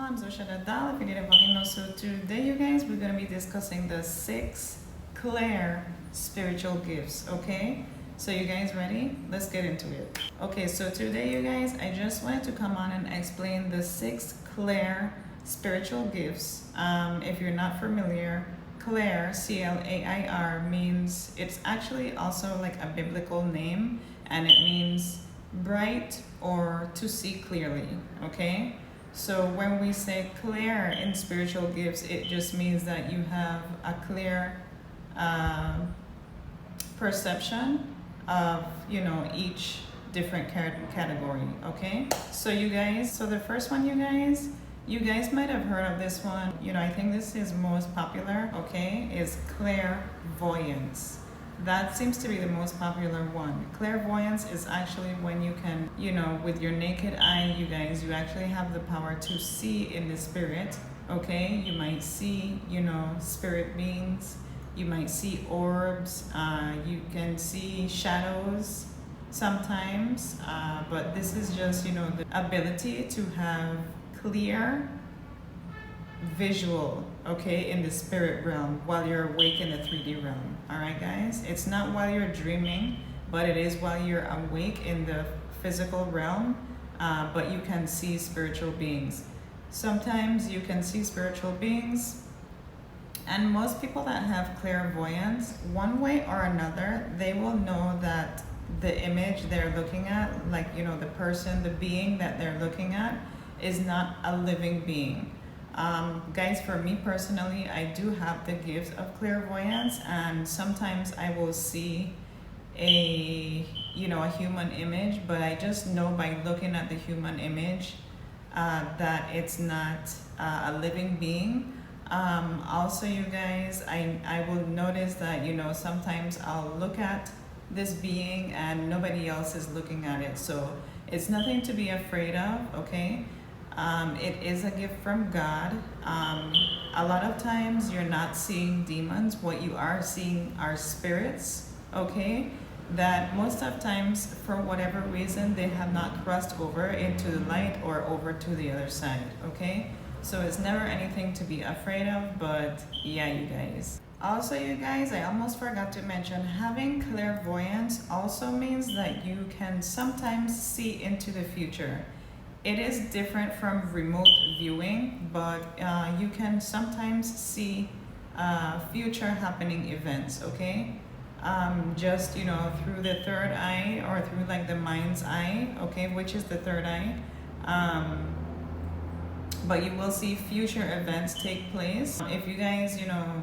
I'm Zosha Nadal. If you didn't fucking know, so today, you guys, we're gonna be discussing the 6 clear spiritual gifts. Okay, so you guys ready? Let's get into it. Okay, so today, you guys, I just wanted to come on and explain the 6 clear spiritual gifts. If you're not familiar, Clair, Clair, means, it's actually also like a biblical name, and it means bright or to see clearly. Okay, so when we say clear in spiritual gifts, it just means that you have a clear perception of, each different category. Okay, so you guys, so the first one, you guys might have heard of this one. I think this is most popular. Okay, is clairvoyance. That seems to be the most popular one. Clairvoyance is actually when you can, with your naked eye, you guys, you actually have the power to see in the spirit. Okay, you might see, spirit beings. You might see orbs. You can see shadows sometimes. But this is just, the ability to have clear visual, okay, in the spirit realm while you're awake in the 3D realm. All right, guys, it's not while you're dreaming, but it is while you're awake in the physical realm. But you can see spiritual beings. Sometimes you can see spiritual beings, and most people that have clairvoyance, one way or another, they will know that the image they're looking at, like, the person, the being that they're looking at, is not a living being. Guys, for me personally, I do have the gift of clairvoyance, and sometimes I will see a human image, but I just know by looking at the human image that it's not a living being. Also, you guys, I will notice that, sometimes I'll look at this being and nobody else is looking at it. So it's nothing to be afraid of, okay? It is a gift from God. A lot of times you're not seeing demons. What you are seeing are spirits, okay? That most of times, for whatever reason, they have not crossed over into the light or over to the other side, okay? So it's never anything to be afraid of, but yeah, you guys. Also, you guys, I almost forgot to mention, having clairvoyance also means that you can sometimes see into the future. It is different from remote viewing, but you can sometimes see future happening events, okay? Just, through the third eye, or through like the mind's eye, okay, which is the third eye. But you will see future events take place. If you guys,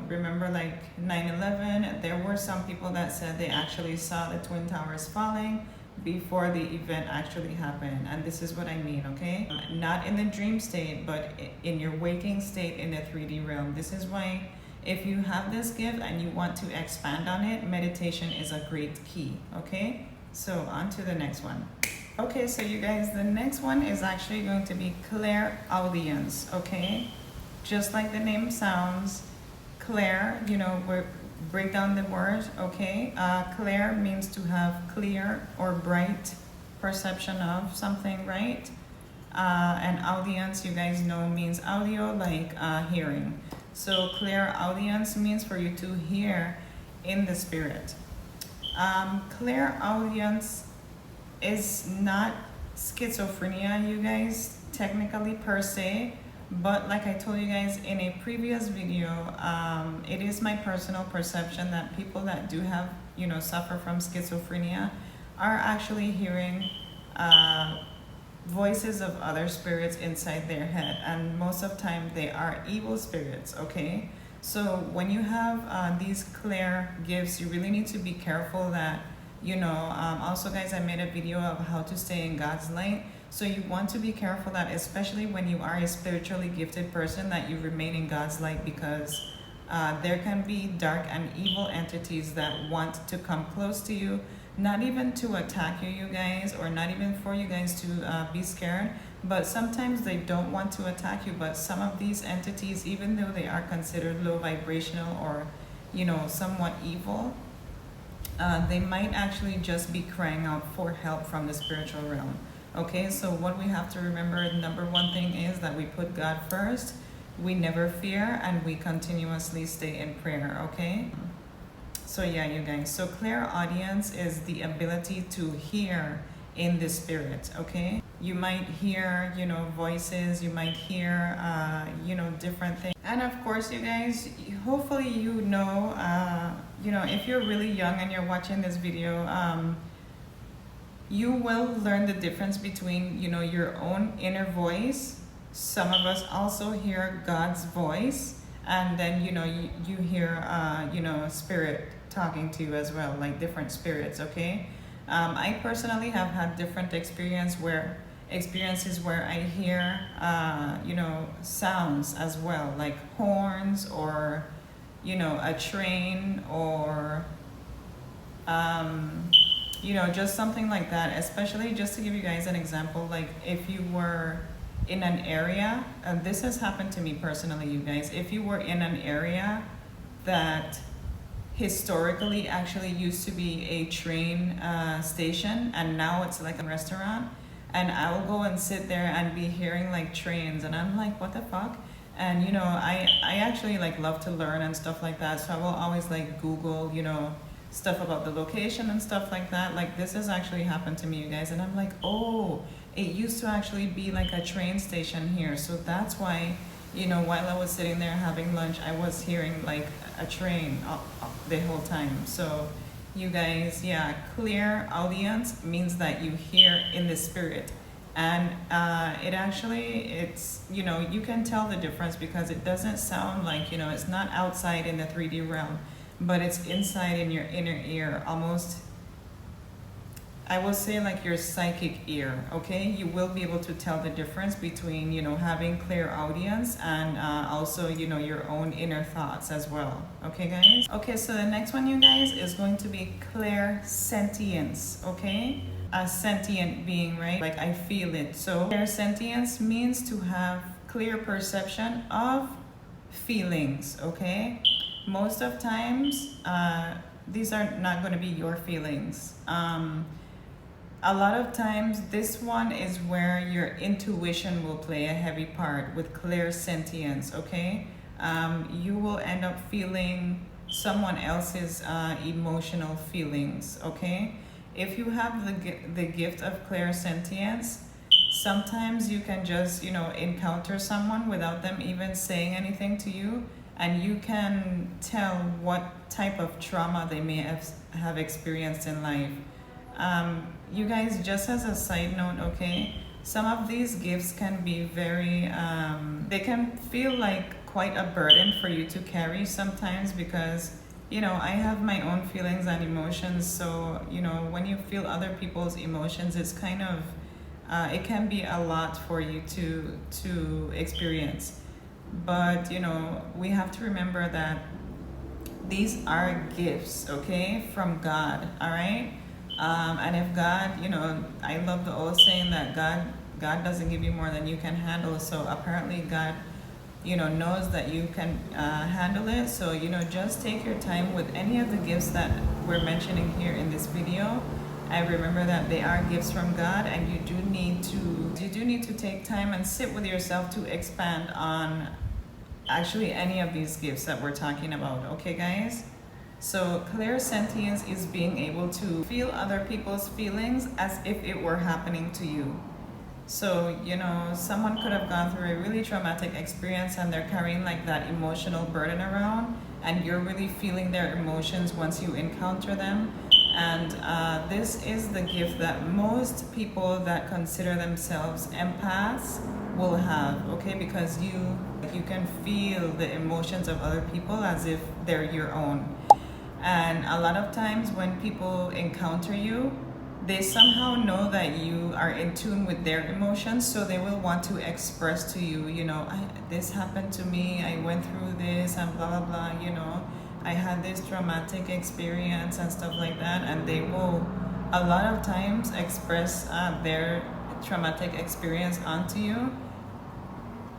remember like 9/11, there were some people that said they actually saw the Twin Towers falling before the event actually happened. And this is what I mean, okay? Not in the dream state, but in your waking state in the 3D realm. This is why, if you have this gift and you want to expand on it, meditation is a great key, okay? So on to the next one. Okay, so you guys, the next one is actually going to be clairaudience, okay? Just like the name sounds, clair, we're break down the word, okay? Clair means to have clear or bright perception of something, right? And audience, you guys know, means audio, like hearing. So clairaudience means for you to hear in the spirit. Clairaudience is not schizophrenia, you guys, technically per se. But like I told you guys in a previous video, it is my personal perception that people that do have, suffer from schizophrenia are actually hearing voices of other spirits inside their head. And most of the time they are evil spirits, okay? So when you have these clear gifts, you really need to be careful that, also guys, I made a video of how to stay in God's light. So you want to be careful that, especially when you are a spiritually gifted person, that you remain in God's light, because there can be dark and evil entities that want to come close to you, not even to attack you, you guys, or not even for you guys to be scared, but sometimes they don't want to attack you. But some of these entities, even though they are considered low vibrational or, somewhat evil, they might actually just be crying out for help from the spiritual realm. Okay, so what we have to remember, the number one thing is that we put God first, we never fear, and we continuously stay in prayer, okay? So yeah, you guys, so clairaudience is the ability to hear in the spirit, okay? You might hear, voices, you might hear, different things. And of course, you guys, hopefully if you're really young and you're watching this video, you will learn the difference between, your own inner voice. Some of us also hear God's voice, and then, you hear, spirit talking to you as well, like different spirits, okay? I personally have had different experiences where I hear, sounds as well, like horns or, a train or, just something like that. Especially, just to give you guys an example, like if you were in an area, and this has happened to me personally, you guys, if you were in an area that historically actually used to be a train station, and now it's like a restaurant, and I will go and sit there and be hearing like trains, and I'm like, what the fuck? And I actually like love to learn and stuff like that, so I will always like Google stuff about the location and stuff like that. Like this has actually happened to me, you guys, and I'm like, oh, it used to actually be like a train station here, so that's why while I was sitting there having lunch, I was hearing like a train the whole time. So you guys, yeah, clairaudience means that you hear in the spirit, and it's you can tell the difference because it doesn't sound like it's not outside in the 3D realm, but it's inside in your inner ear, almost, I will say, like your psychic ear, okay? You will be able to tell the difference between, having clairaudience and also, your own inner thoughts as well. Okay, guys? Okay, so the next one, you guys, is going to be clairsentience, okay? A sentient being, right? Like I feel it. So clairsentience means to have clear perception of feelings, okay? Most of times, these are not going to be your feelings. A lot of times, this one is where your intuition will play a heavy part with clairsentience, okay? You will end up feeling someone else's emotional feelings, okay? If you have the gift of clairsentience, sometimes you can just, encounter someone without them even saying anything to you, and you can tell what type of trauma they may have experienced in life. You guys, just as a side note, okay, some of these gifts can be very, they can feel like quite a burden for you to carry sometimes because, I have my own feelings and emotions. So, when you feel other people's emotions, it's kind of, it can be a lot for you to experience. But, we have to remember that these are gifts, okay, from God, all right? And if God, I love the old saying that God doesn't give you more than you can handle. So apparently God, knows that you can handle it. So, just take your time with any of the gifts that we're mentioning here in this video. I remember that they are gifts from God, and you do need to take time and sit with yourself to expand on actually any of these gifts that we're talking about. Okay, guys? So clairsentience is being able to feel other people's feelings as if it were happening to you. So, someone could have gone through a really traumatic experience and they're carrying like that emotional burden around, and you're really feeling their emotions once you encounter them. And this is the gift that most people that consider themselves empaths will have, okay? Because you can feel the emotions of other people as if they're your own. And a lot of times when people encounter you, they somehow know that you are in tune with their emotions, so they will want to express to you, this happened to me, I went through this, and blah, blah, blah, I had this traumatic experience and stuff like that, and they will a lot of times express their traumatic experience onto you.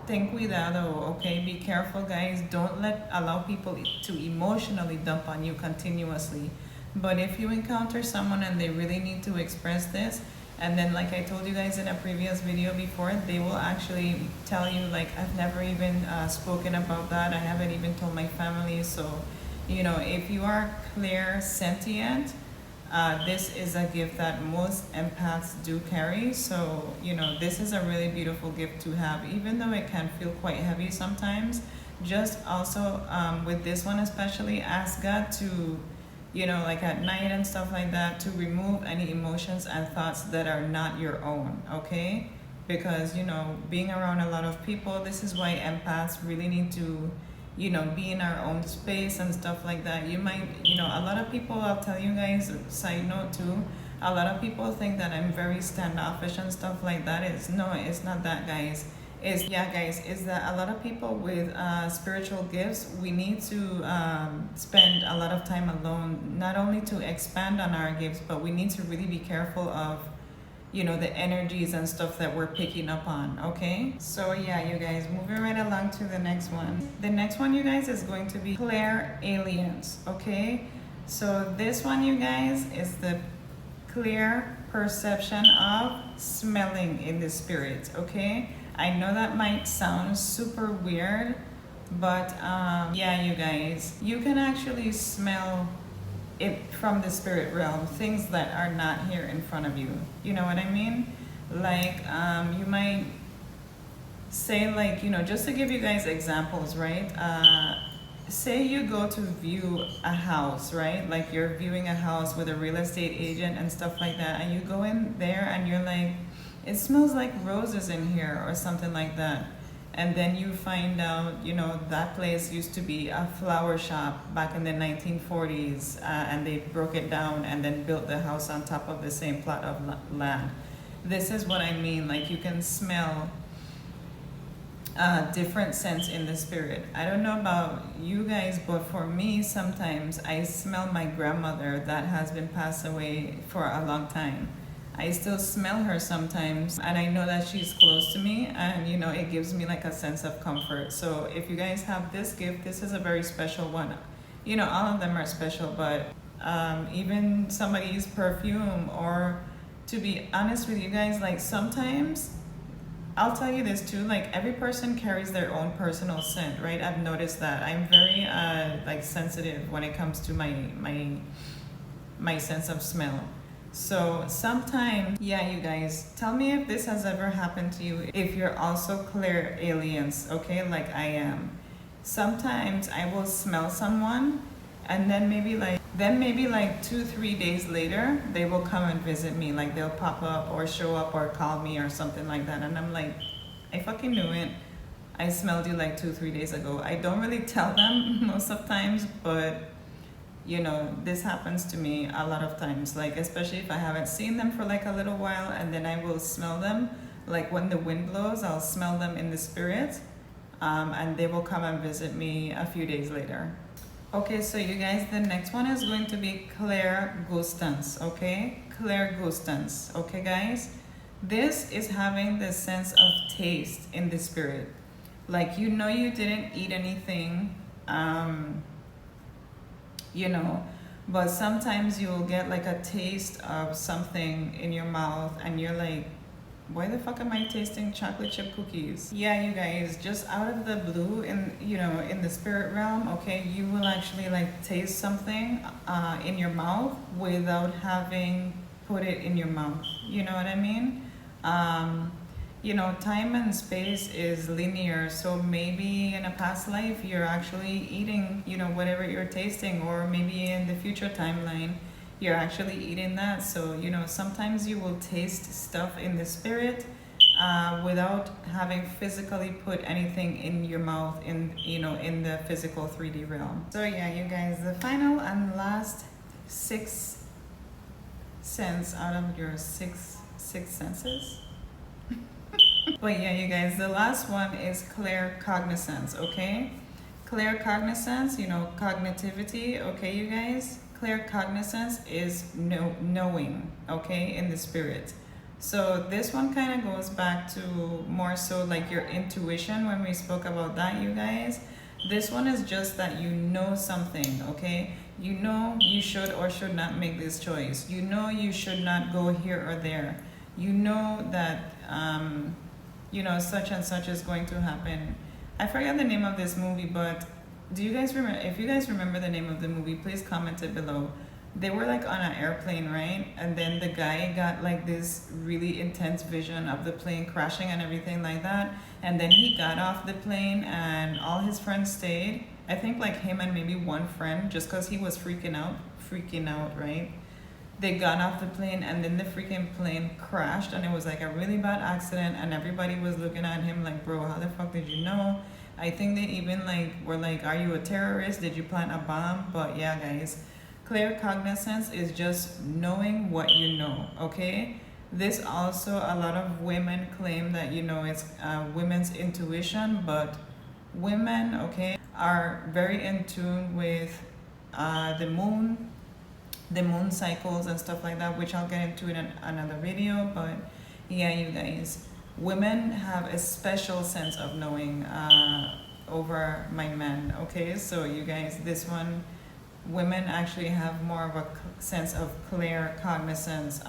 Ten cuidado, okay? Be careful, guys. Don't allow people to emotionally dump on you continuously. But if you encounter someone and they really need to express this, And then, like I told you guys in a previous video before, they will actually tell you, like, I've never even spoken about that. I haven't even told my family. So, you know, if you are clear sentient, this is a gift that most empaths do carry. So, you know, this is a really beautiful gift to have, even though it can feel quite heavy sometimes. Just also, with this one especially, ask God to, you know, like at night and stuff like that, to remove any emotions and thoughts that are not your own, okay? Because, you know, being around a lot of people, this is why empaths really need to, you know, be in our own space and stuff like that. You might, you know, a lot of people, I'll tell you guys, side note too, a lot of people think that I'm very standoffish and stuff like that. It's not that, guys. Is that a lot of people with spiritual gifts, we need to spend a lot of time alone, not only to expand on our gifts, but we need to really be careful of, you know, the energies and stuff that we're picking up on, okay? So yeah, you guys, moving right along to the next one. The next one, you guys, is going to be clairalience, okay? So this one, you guys, is the clear perception of smelling in the spirit, okay? I know that might sound super weird, but yeah, you guys, you can actually smell it from the spirit realm, things that are not here in front of you. You know what I mean? Like, you might say, like, you know, just to give you guys examples, right? Say you go to view a house, right? Like you're viewing a house with a real estate agent and stuff like that, and you go in there and you're like, it smells like roses in here or something like that. And then you find out, you know, that place used to be a flower shop back in the 1940s, and they broke it down and then built the house on top of the same plot of land. This is what I mean, like you can smell different scents in the spirit. I don't know about you guys, but for me, sometimes I smell my grandmother that has been passed away for a long time. I still smell her sometimes, and I know that she's close to me, and you know, it gives me like a sense of comfort. So if you guys have this gift, this is a very special one. You know, all of them are special, but even somebody's perfume, or to be honest with you guys, like sometimes, I'll tell you this too, like every person carries their own personal scent, right? I've noticed that. I'm very like sensitive when it comes to my sense of smell. So sometimes, yeah, you guys, tell me if this has ever happened to you, if you're also clairalience, okay, like I am. Sometimes I will smell someone, and then maybe like 2-3 days later, they will come and visit me. Like they'll pop up or show up or call me or something like that, and I'm like, I fucking knew it. I smelled you like 2-3 days ago. I don't really tell them most of times, but you know, this happens to me a lot of times, like especially if I haven't seen them for like a little while, and then I will smell them. Like when the wind blows, I'll smell them in the spirit, and they will come and visit me a few days later. Okay, so you guys, the next one is going to be clairgustance, okay? Clairgustance, okay guys? This is having the sense of taste in the spirit. Like, you know, you didn't eat anything, you know, but sometimes you'll get like a taste of something in your mouth, and you're like, why the fuck am I tasting chocolate chip cookies? Yeah, you guys, just out of the blue, in, you know, in the spirit realm, okay, you will actually like taste something in your mouth without having put it in your mouth. You know what I mean? You know, time and space is linear, so maybe in a past life you're actually eating, you know, whatever you're tasting, or maybe in the future timeline you're actually eating that. So, you know, sometimes you will taste stuff in the spirit without having physically put anything in your mouth, in, you know, in the physical 3D realm. So yeah, you guys, the final and last 6 sense out of your six senses. But yeah, you guys, the last one is claircognizance, okay? Claircognizance, you know, cognitivity, okay, you guys? Claircognizance is knowing, okay, in the spirit. So this one kind of goes back to more so like your intuition when we spoke about that, you guys. This one is just that you know something, okay? You know you should or should not make this choice. You know you should not go here or there. you know that you know, such and such is going to happen. I forgot the name of this movie, but do you guys remember? If you guys remember the name of the movie, please comment it below. They were like on an airplane, right? And then the guy got like this really intense vision of the plane crashing and everything like that. And then he got off the plane and all his friends stayed. I think like him and maybe one friend, just because he was freaking out, right? They got off the plane and then the freaking plane crashed and it was like a really bad accident and everybody was looking at him like, bro, how the fuck did you know? I think they even like were like, are you a terrorist? Did you plant a bomb? But yeah, guys, clear cognizance is just knowing what you know, okay? This also, a lot of women claim that, you know, it's women's intuition, but women, okay, are very in tune with the moon cycles and stuff like that, which I'll get into in another video. But yeah, you guys, women have a special sense of knowing over my men, okay? So you guys, this one, women actually have more of a sense of clear cognizance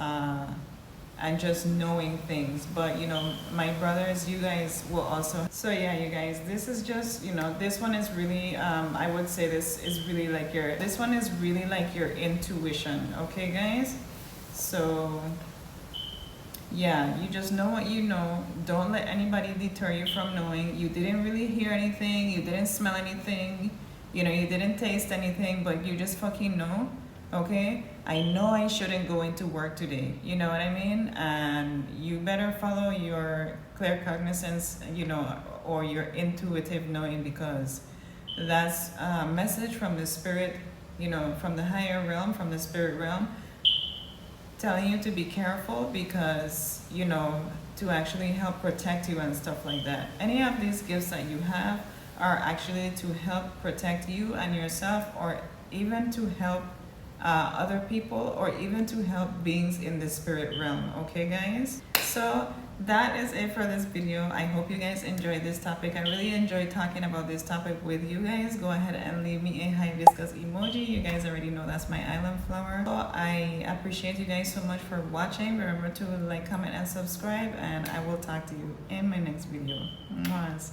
and just knowing things. But you know, my brothers, you guys will also. So yeah, you guys, this is just, you know, this one is really I would say this is really like this one is really like your intuition, okay guys? So yeah, you just know what you know. Don't let anybody deter you from knowing. You didn't really hear anything, you didn't smell anything, you know, you didn't taste anything, but you just fucking know, okay? I know I shouldn't go into work today, you know what I mean? And you better follow your clear cognizance, you know, or your intuitive knowing, because that's a message from the spirit, you know, from the higher realm, from the spirit realm, telling you to be careful because, you know, to actually help protect you and stuff like that. Any of these gifts that you have are actually to help protect you and yourself, or even to help other people, or even to help beings in the spirit realm, okay guys? So that is it for this video. I hope you guys enjoyed this topic. I really enjoyed talking about this topic with you guys. Go ahead and leave me a hibiscus emoji. You guys already know that's my island flower. So I appreciate you guys so much for watching. Remember to like, comment, and subscribe, and I will talk to you in my next video. Mwahs.